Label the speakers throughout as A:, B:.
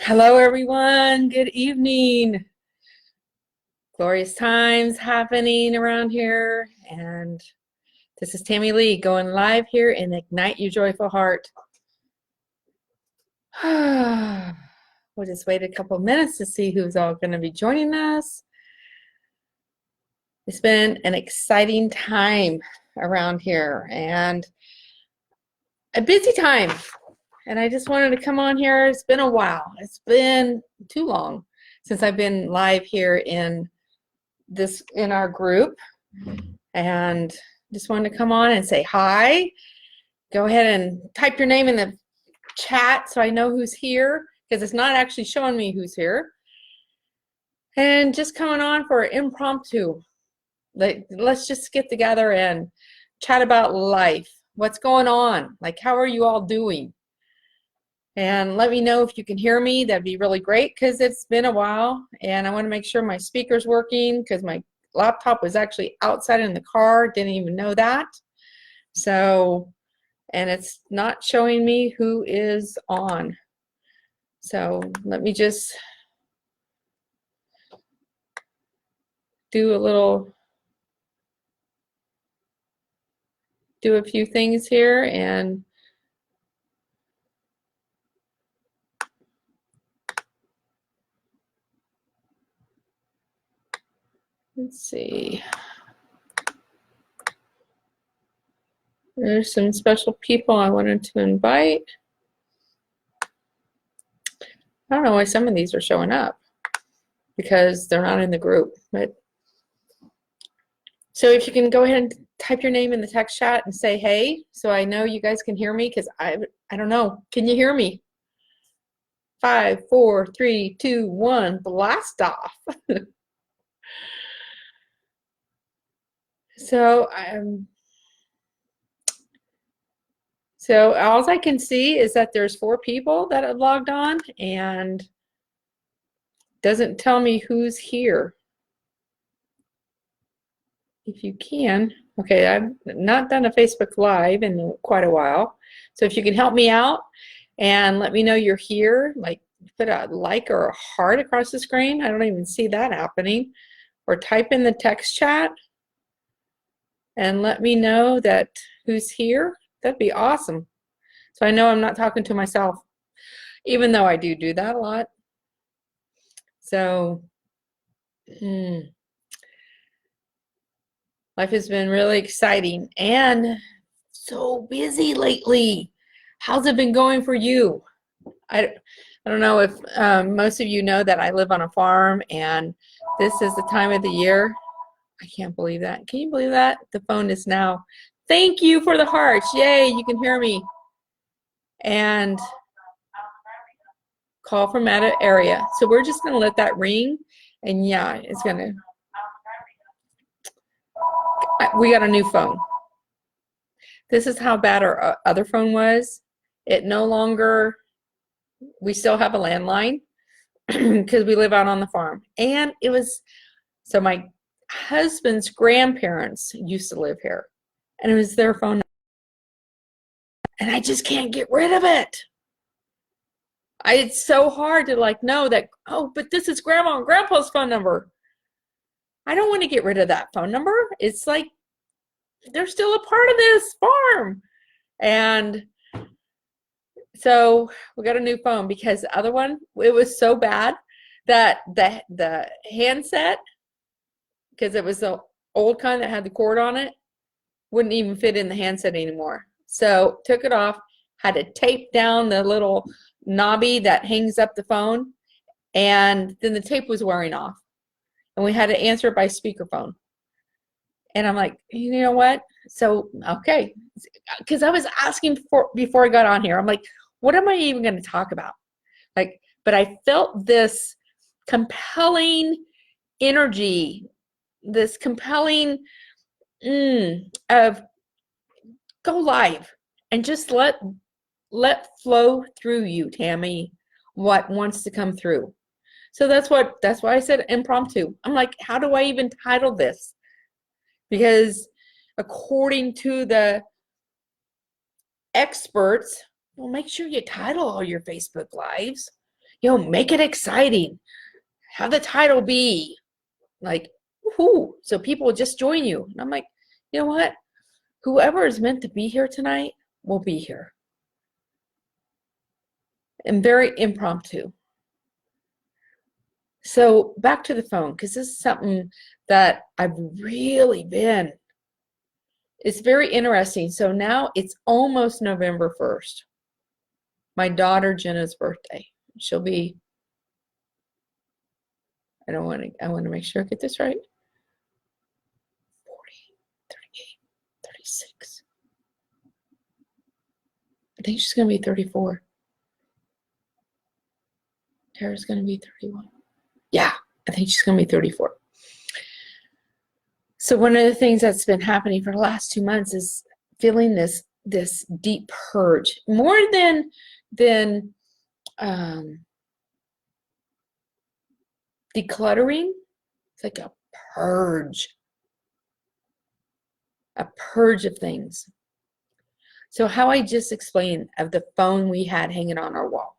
A: Hello, everyone. Good evening. Glorious times happening around here. And this is Tammy Lee going live here in Ignite Your Joyful Heart. We'll just wait a couple minutes to see who's all going to be joining us. It's been an exciting time around here and a busy time. And I just wanted to come on here. It's been a while. It's been too long since I've been live here in our group, and just wanted to come on and say hi. Go ahead and type your name in the chat so I know who's here, because it's not actually showing me who's here. And just coming on for impromptu. Let's just get together and chat about life. What's going on? Like, how are you all doing? And let me know if you can hear me. That'd be really great, because it's been a while and I want to make sure my speaker's working, because my laptop was actually outside in the car. Didn't even know that. So, and it's not showing me who is on. So let me just do a few things here, and let's see. There's some special people I wanted to invite. I don't know why some of these are showing up, because they're not in the group. But so if you can go ahead and type your name in the text chat and say hey, so I know you guys can hear me, because I don't know. Can you hear me? 5, 4, 3, 2, 1, blast off. So all I can see is that there's 4 people that have logged on, and doesn't tell me who's here. If you can, okay, I've not done a Facebook Live in quite a while, so if you can help me out and let me know you're here, like put a like or a heart across the screen. I don't even see that happening. Or type in the text chat and let me know that who's here. That'd be awesome. So I know I'm not talking to myself, even though I do that a lot. So life has been really exciting and so busy lately. How's it been going for you? I don't know if most of you know that I live on a farm, and this is the time of the year. I can't believe that. Can you believe that? The phone is now. Thank you for the hearts. Yay, you can hear me. And call from out of area. So we're just going to let that ring. And yeah, it's going to. We got a new phone. This is how bad our other phone was. It no longer. We still have a landline because we live out on the farm. And it was, so my husband's grandparents used to live here, and it was their phone. And I just can't get rid of it. It's so hard to like know that, oh, but this is grandma and grandpa's phone number. I don't want to get rid of that phone number. It's like they're still a part of this farm. And so we got a new phone, because the other one, it was so bad that the handset, because it was the old kind that had the cord on it, wouldn't even fit in the handset anymore. So took it off, had to tape down the little knobby that hangs up the phone, and then the tape was wearing off, and we had to answer it by speakerphone. And I'm like, you know what? So, okay, because I was asking before I got on here, I'm like, what am I even going to talk about? Like, but I felt this compelling energy, this compelling of go live and just let flow through you, Tammy, what wants to come through. So that's why I said impromptu. I'm like, how do I even title this? Because according to the experts, well, make sure you title all your Facebook Lives. make it exciting. Have the title be like, whoo, so people will just join you. And I'm like, you know what? Whoever is meant to be here tonight will be here. And very impromptu. So back to the phone, because this is something that I've really been. It's very interesting. So now it's almost November 1st. My daughter Jenna's birthday. She'll be, I want to make sure I get this right. 40, 38, 36. I think she's going to be 34. Tara's going to be 31. Yeah, I think she's going to be 34. So one of the things that's been happening for the last 2 months is feeling this deep purge, more than decluttering. It's like a purge of things. So how I just explained of the phone we had hanging on our wall.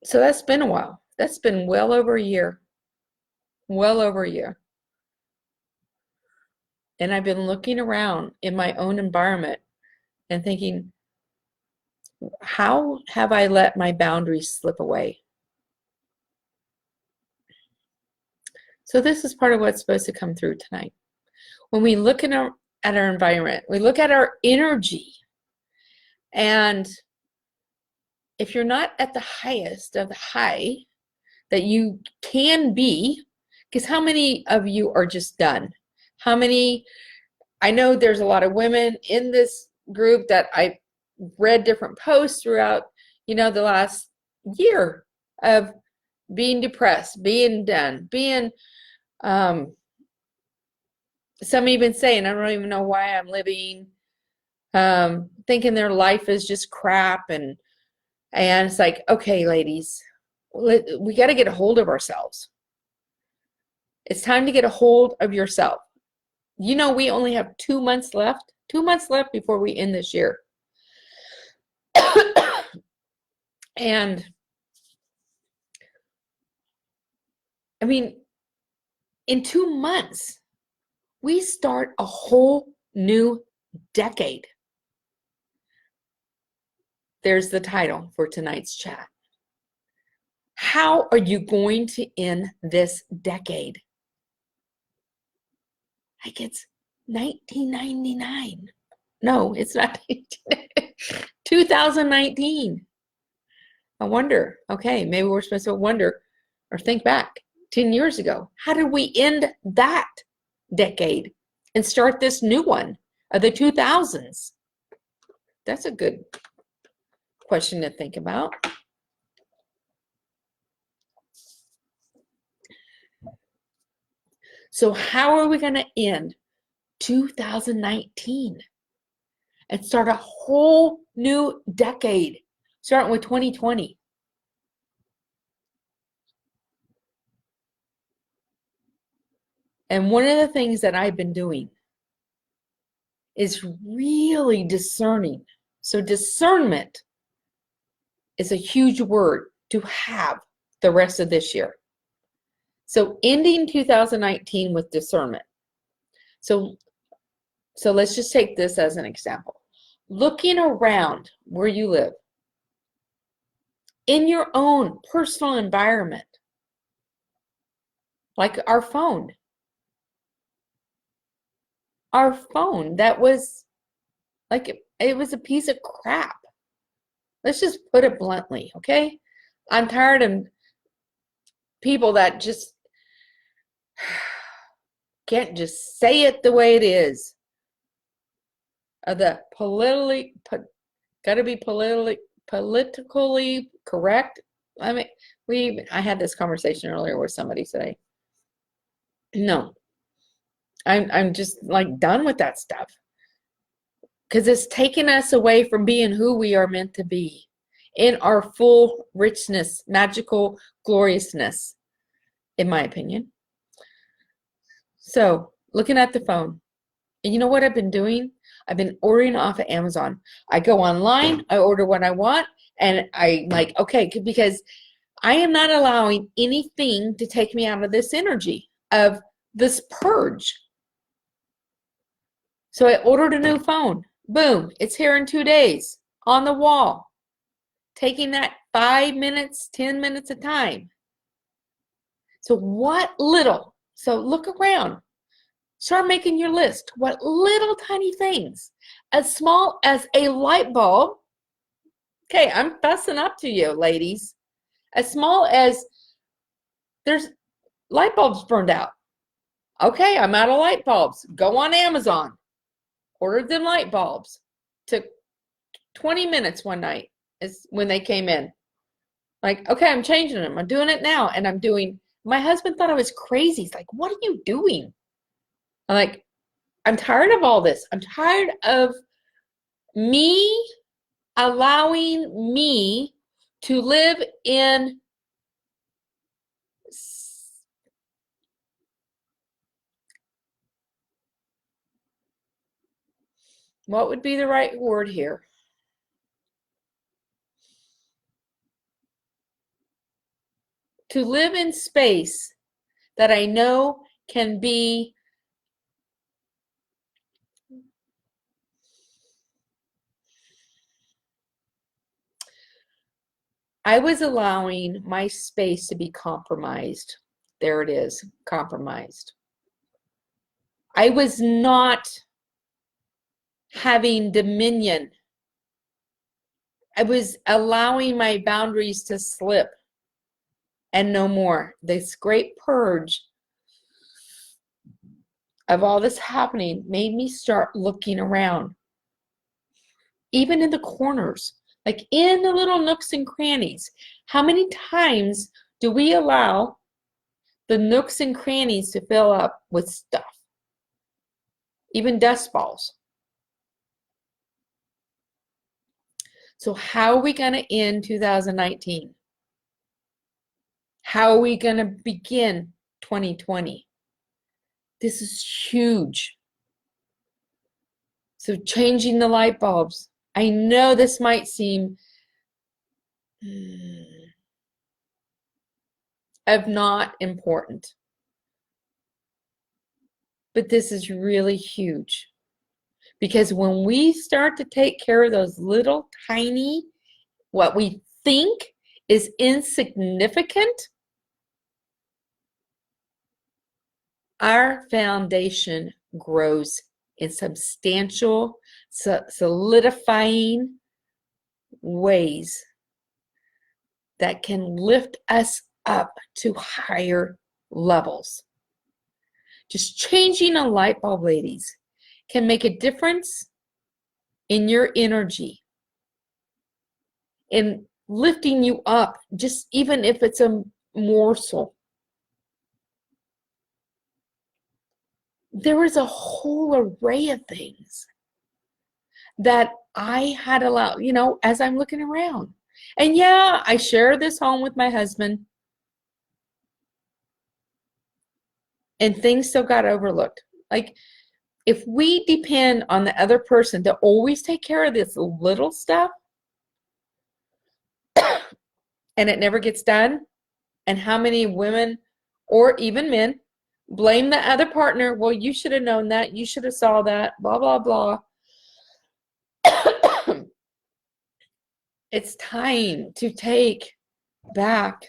A: So that's been a while. That's been well over a year. Well over a year. And I've been looking around in my own environment and thinking, how have I let my boundaries slip away? So this is part of what's supposed to come through tonight. When we look at our environment, we look at our energy, and if you're not at the highest of the high that you can be, because how many of you are just done? How many, I know there's a lot of women in this group that I read different posts throughout, the last year of being depressed, being done, being, some even saying, I don't even know why I'm living, thinking their life is just crap. And it's like, okay, ladies, we got to get a hold of ourselves. It's time to get a hold of yourself. We only have 2 months left. 2 months left before we end this year. And I mean, in 2 months, we start a whole new decade. There's the title for tonight's chat. How are you going to end this decade? Like it's 1999. No, it's not. 2019. I wonder, okay, maybe we're supposed to wonder or think back 10 years ago. How did we end that decade and start this new one of the 2000s? That's a good question to think about. So how are we going to end 2019 and start a whole new decade, starting with 2020? And one of the things that I've been doing is really discerning. So discernment is a huge word to have the rest of this year. So ending 2019 with discernment. So let's just take this as an example. Looking around where you live, in your own personal environment, like our phone. Our phone, that was like, it was a piece of crap. Let's just put it bluntly, okay? I'm tired of people that just can't just say it the way it is. The gotta be politically correct. I mean, I had this conversation earlier with somebody today. No, I'm just like done with that stuff, because it's taking us away from being who we are meant to be in our full richness, magical gloriousness, in my opinion. So looking at the phone, and you know what I've been doing? I've been ordering off of Amazon. I go online, I order what I want, and I like, okay, because I am not allowing anything to take me out of this energy of this purge. So I ordered a new phone. Boom, it's here in 2 days on the wall. Taking that 5 minutes, 10 minutes of time. So so look around. Start making your list. What little tiny things, as small as a light bulb. Okay, I'm fessing up to you, ladies. As small as there's light bulbs burned out. Okay, I'm out of light bulbs. Go on Amazon. Ordered them light bulbs. Took 20 minutes one night is when they came in. Like, okay, I'm changing them. I'm doing it now. And my husband thought I was crazy. He's like, what are you doing? I'm like, I'm tired of all this. I'm tired of me allowing me to live in what would be the right word here? To live in space that I know can be I was allowing my space to be compromised. There it is, compromised. I was not having dominion. I was allowing my boundaries to slip and no more. This great purge of all this happening made me start looking around, even in the corners, like in the little nooks and crannies. How many times do we allow the nooks and crannies to fill up with stuff? Even dust balls. So how are we going to end 2019? How are we going to begin 2020? This is huge. So changing the light bulbs. I know this might seem of not important, but this is really huge. Because when we start to take care of those little tiny, what we think is insignificant, our foundation grows in substantial, solidifying ways that can lift us up to higher levels. Just changing a light bulb, ladies, can make a difference in your energy, in lifting you up, just even if it's a morsel. There was a whole array of things that I had allowed, as I'm looking around. And yeah, I share this home with my husband, and things still got overlooked. Like, if we depend on the other person to always take care of this little stuff, and it never gets done, and how many women or even men blame the other partner, well, you should have known that, you should have saw that, blah, blah, blah. It's time to take back.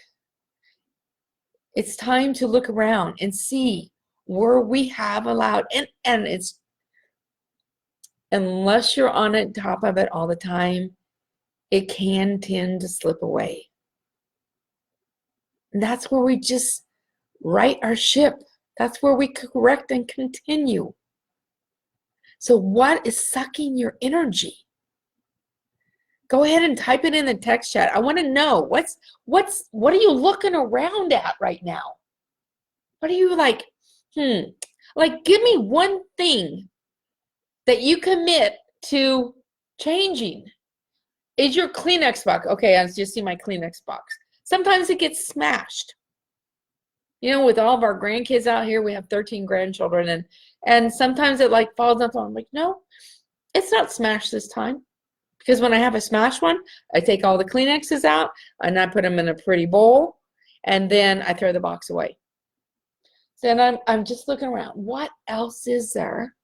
A: It's time to look around and see where we have allowed, and it's, unless you're on top of it all the time, it can tend to slip away. And that's where we just right our ship. That's where we correct and continue. So what is sucking your energy? Go ahead and type it in the text chat. I want to know what are you looking around at right now? What are you like, like, give me one thing that you commit to changing. Is your Kleenex box? Okay, I just see my Kleenex box. Sometimes it gets smashed. With all of our grandkids out here, we have 13 grandchildren, and sometimes it like falls up. I'm like, no, It's not smashed this time. Because when I have a smashed one, I take all the Kleenexes out and I put them in a pretty bowl, and then I throw the box away. Then I'm just looking around. What else is there?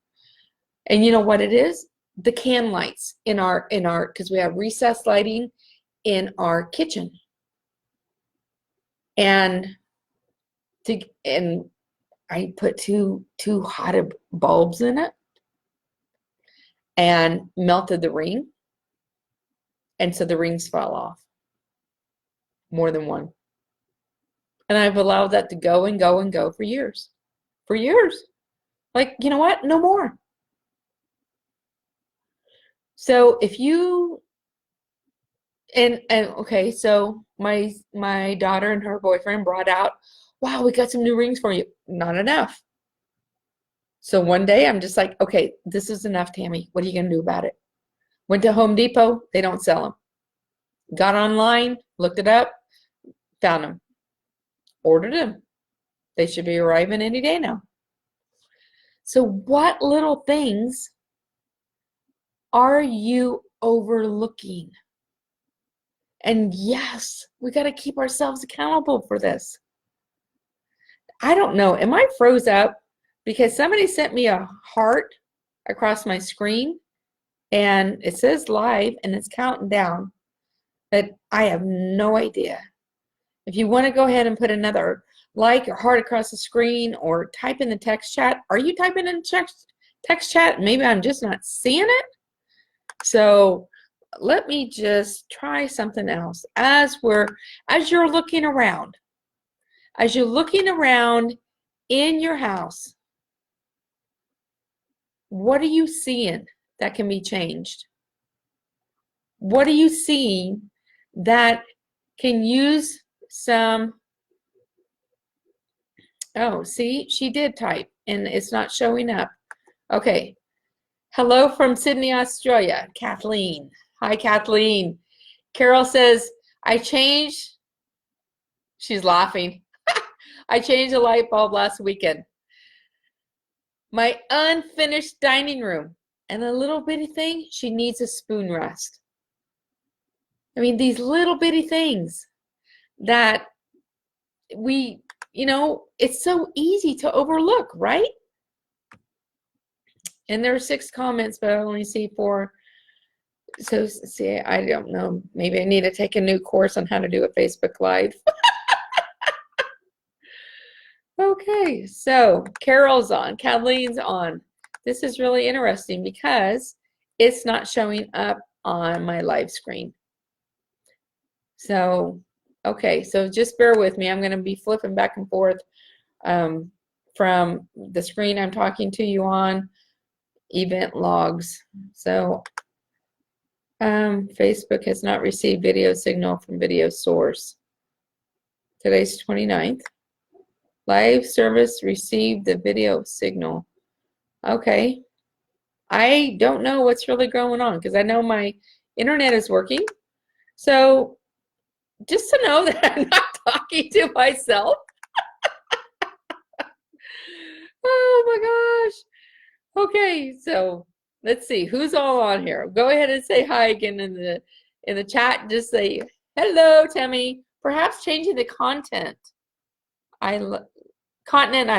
A: And you know what it is? The can lights in our because we have recessed lighting in our kitchen. And I put two hot bulbs in it and melted the ring. And so the rings fell off. More than one. And I've allowed that to go and go and go for years. For years. Like, you know what? No more. So if you and okay, so my daughter and her boyfriend brought out, wow, we got some new rings for you. Not enough. So one day I'm just like, okay, this is enough, Tammy. What are you gonna do about it? Went to Home Depot, they don't sell them. Got online, looked it up, found them. Ordered them. They should be arriving any day now. So what little things are you overlooking? And yes, we got to keep ourselves accountable for this. I don't know. Am I froze up? Because somebody sent me a heart across my screen and it says live and it's counting down. But I have no idea. If you want to go ahead and put another like or heart across the screen or type in the text chat. Are you typing in text chat? Maybe I'm just not seeing it. So let me just try something else. As you're looking around in your house, what are you seeing that can be changed? What are you seeing that can use some? Oh, see, she did type and it's not showing up. Okay. Hello from Sydney, Australia, Kathleen. Hi, Kathleen. Carol says, she's laughing. I changed a light bulb last weekend. My unfinished dining room and a little bitty thing, she needs a spoon rest. I mean, these little bitty things that it's so easy to overlook, right? And there are 6 comments, but I only see 4. So see, I don't know. Maybe I need to take a new course on how to do a Facebook Live. Okay, so Carol's on, Kathleen's on. This is really interesting because it's not showing up on my live screen. So, okay, so just bear with me. I'm going to be flipping back and forth from the screen I'm talking to you on, event logs. So, Facebook has not received video signal from video source. Today's 29th. Live service received the video signal. Okay. I don't know what's really going on because I know my internet is working. So just to know that I'm not talking to myself. Oh my gosh. Okay, so let's see who's all on here. Go ahead and say hi again in the chat. Just say hello, Tammy. Perhaps changing the continent I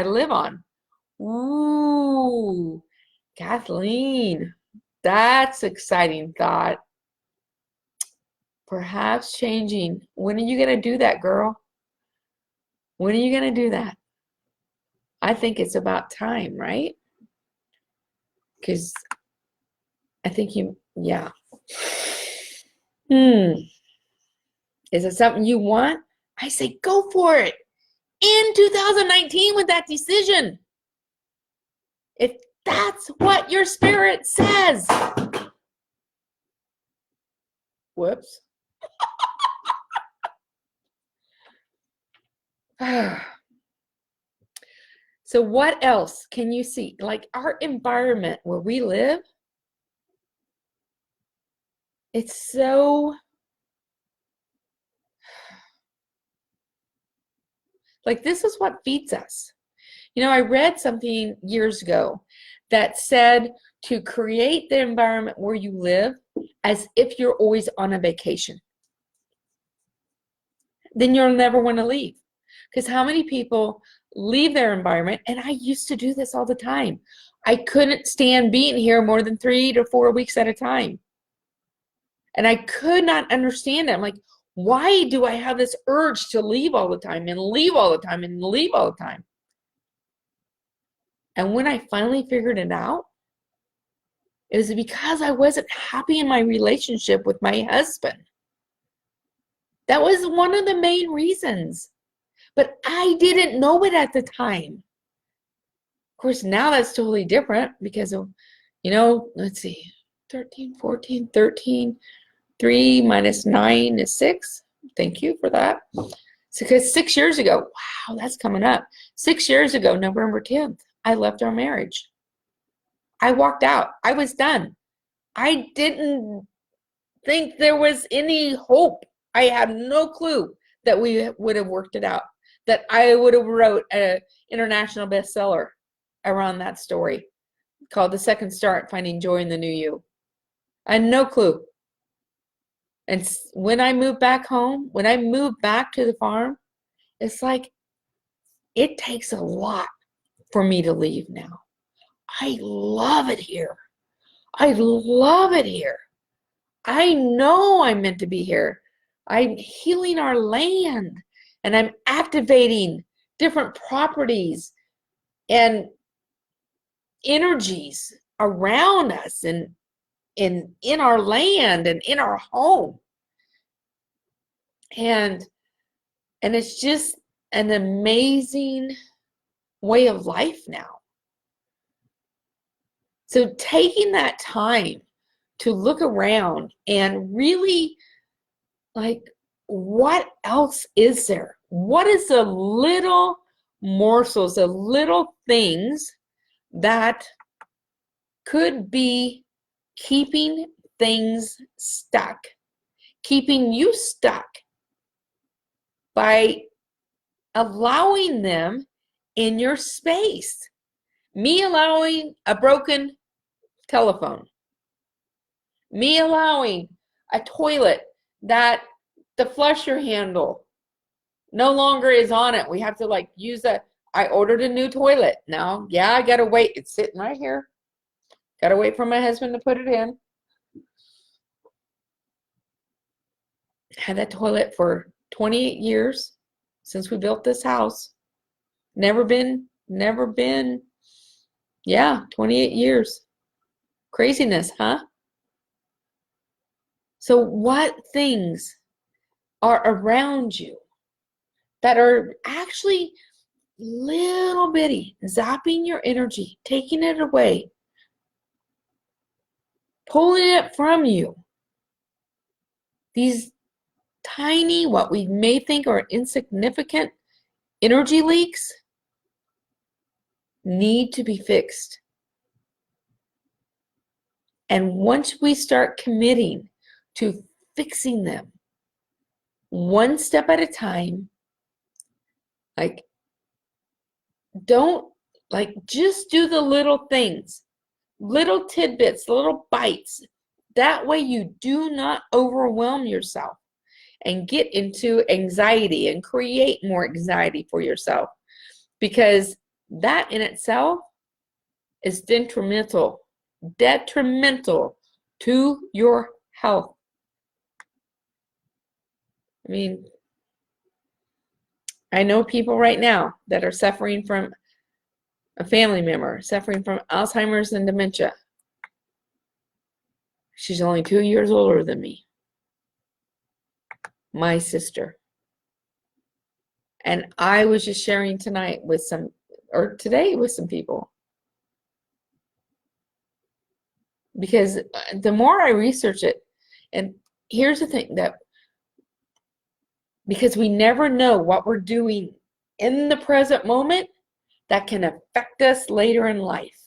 A: live on. Ooh, Kathleen, that's exciting thought. Perhaps changing. When are you going to do that, girl? When are you going to do that? I think it's about time, right? Because I think yeah. Is it something you want? I say go for it. In 2019 with that decision. If that's what your spirit says. Whoops. So what else can you see? Like our environment where we live, it's so like this is what feeds us. You know, I read something years ago that said to create the environment where you live as if you're always on a vacation. Then you'll never want to leave. Because how many people leave their environment? And I used to do this all the time. I couldn't stand being here more than 3 to 4 weeks at a time. And I could not understand it. I'm like, why do I have this urge to leave all the time and leave all the time and leave all the time? And when I finally figured it out, it was because I wasn't happy in my relationship with my husband. That was one of the main reasons. But I didn't know it at the time. Of course, now that's totally different because of, let's see, 13, 14, 13, 3 minus 9 is 6. Thank you for that. So, because 6 years ago, wow, that's coming up. 6 years ago, November 10th, I left our marriage. I walked out. I was done. I didn't think there was any hope. I had no clue that we would have worked it out, that I would have wrote an international bestseller around that story called The Second Start, Finding Joy in the New You. I had no clue. And when I moved back home, when I moved back to the farm, it's like it takes a lot for me to leave now. I love it here. I love it here. I know I'm meant to be here. I'm healing our land, and I'm activating different properties and energies around us and in our land and in our home. And it's just an amazing way of life now. So taking that time to look around and really, like, what else is there? What is the little morsels, the little things that could be keeping things stuck, keeping you stuck, by allowing them in your space? Me allowing a broken telephone, me allowing a toilet that the flusher handle no longer is on it. We have to use I ordered a new toilet. Now, yeah, I gotta wait. It's sitting right here. Gotta wait for my husband to put it in. Had that toilet for 28 years since we built this house. Never been, 28 years. Craziness, huh? So what things are around you that are actually little bitty, zapping your energy, taking it away, pulling it from you? These tiny, what we may think are insignificant energy leaks need to be fixed. And once we start committing to fixing them, one step at a time, just do the little things, little tidbits, little bites. That way you do not overwhelm yourself and get into anxiety and create more anxiety for yourself, because that in itself is detrimental to your health. I mean, I know people right now that are suffering from, a family member suffering from Alzheimer's and dementia. She's only 2 years older than me, my sister. And I was just sharing today with some people. Because the more I research it, and here's the thing, because we never know what we're doing in the present moment that can affect us later in life.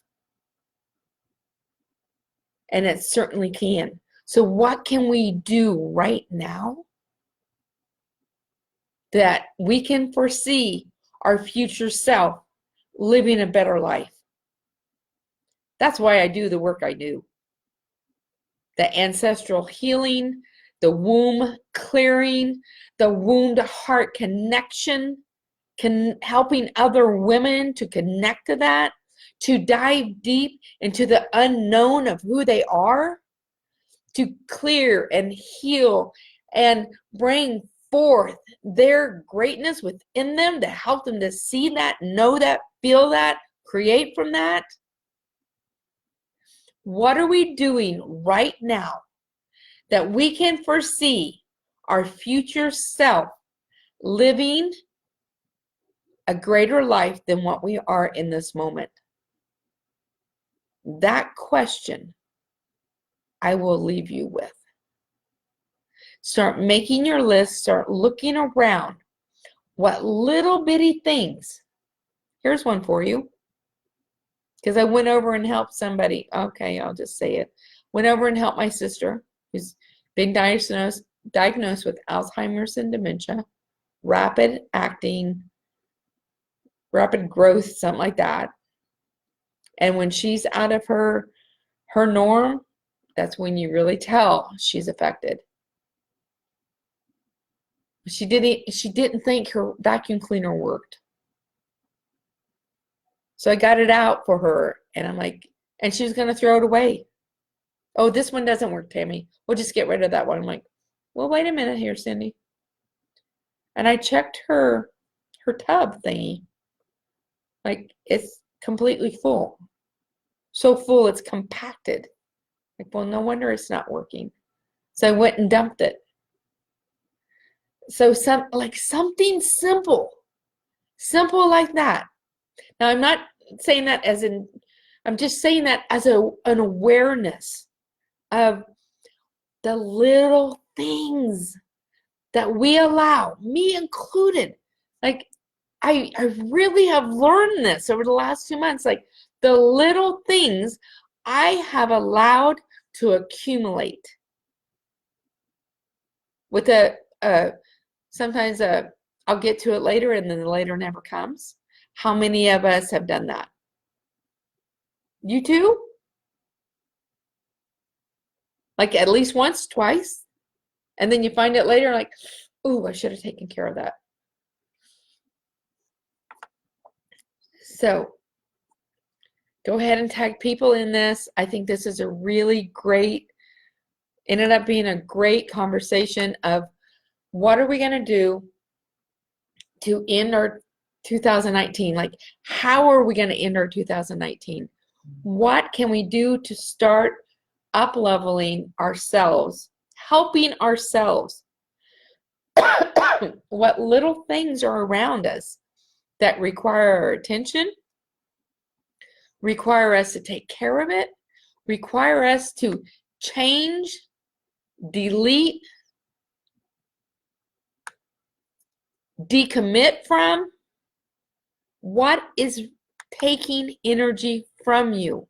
A: And it certainly can. So what can we do right now that we can foresee our future self living a better life? That's why I do the work I do. The ancestral healing, the womb clearing, the womb to heart connection, helping other women to connect to that, to dive deep into the unknown of who they are, to clear and heal and bring forth their greatness within them, to help them to see that, know that, feel that, create from that. What are we doing right now that we can foresee our future self living a greater life than what we are in this moment? That question I will leave you with. Start making your list, start looking around. What little bitty things? Here's one for you. Because I went over and helped somebody. Okay, I'll just say it. Went over and helped my sister who's been diagnosed with Alzheimer's and dementia, rapid acting, rapid growth, something like that. And when she's out of her norm, that's when you really tell she's affected. She didn't think her vacuum cleaner worked. So I got it out for her, and I'm like, and she was going to throw it away. Oh, this one doesn't work, Tammy. We'll just get rid of that one. I'm like, well, wait a minute here, Cindy. And I checked her tub thingy. Like, it's completely full. So full, it's compacted. Like, well, no wonder it's not working. So I went and dumped it. So something simple like that. Now, I'm not saying that as in, I'm just saying that as an awareness of the little things that we allow, me included. Like, I really have learned this over the last 2 months. Like, the little things I have allowed to accumulate with sometimes I'll get to it later, and then the later never comes. How many of us have done that? You too? Like, at least once, twice, and then you find it later, like, ooh, I should have taken care of that. So go ahead and tag people in this. I think this is a really great, ended up being a great conversation of what are we going to do to end our 2019? Like, how are we going to end our 2019? What can we do to start up-leveling ourselves, helping ourselves? What little things are around us that require our attention, require us to take care of it, require us to change, delete, decommit from? What is taking energy from you?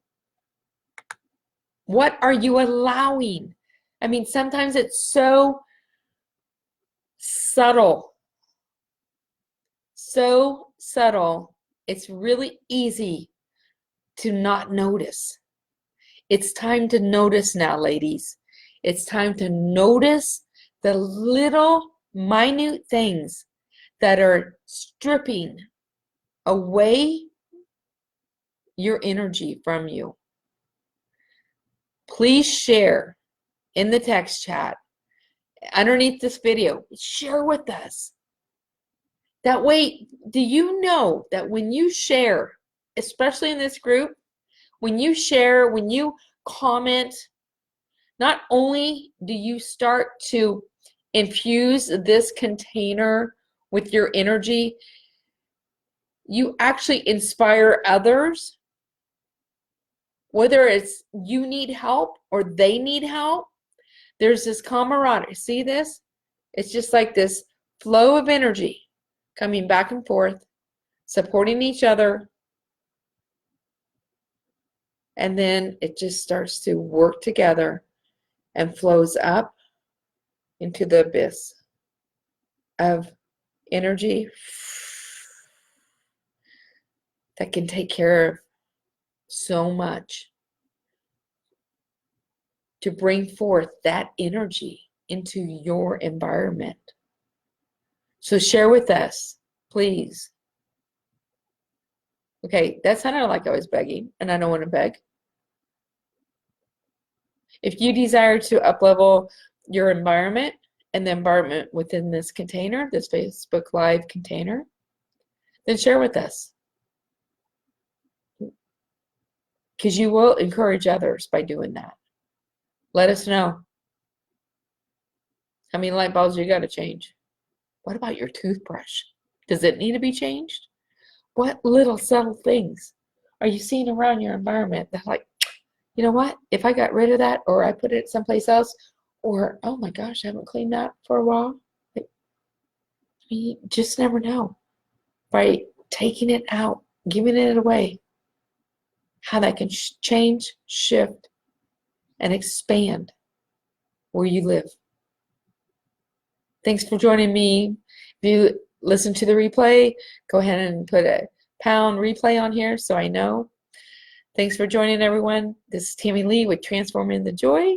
A: What are you allowing? I mean, sometimes it's so subtle. So subtle. It's really easy to not notice. It's time to notice now, ladies. It's time to notice the little minute things that are stripping away your energy from you. Please share in the text chat underneath this video. Share with us. That way, do you know that when you share, especially in this group, when you share, when you comment, not only do you start to infuse this container with your energy, you actually inspire others, whether it's you need help or they need help. There's this camaraderie. See this? It's just like this flow of energy coming back and forth, supporting each other. And then it just starts to work together and flows up into the abyss of energy that can take care of so much. to bring forth that energy into your environment. So share with us, please. Okay, that sounded like I was begging, and I don't want to beg. If you desire to uplevel your environment and the environment within this container, this Facebook Live container, then share with us. Because you will encourage others by doing that. Let us know. How many light bulbs you got to change? What about your toothbrush? Does it need to be changed? What little subtle things are you seeing around your environment that, like, you know what? If I got rid of that, or I put it someplace else, or oh my gosh, I haven't cleaned that for a while. Like, you just never know. By taking it out, giving it away, how that can change, shift, and expand where you live. Thanks for joining me. If you listen to the replay, go ahead and put a pound replay on here so I know. Thanks for joining, everyone. This is Tammy Lee with Transforming the Joy,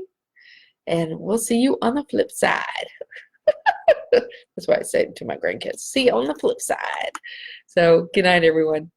A: and we'll see you on the flip side. That's what I say to my grandkids. See you on the flip side. So good night, everyone.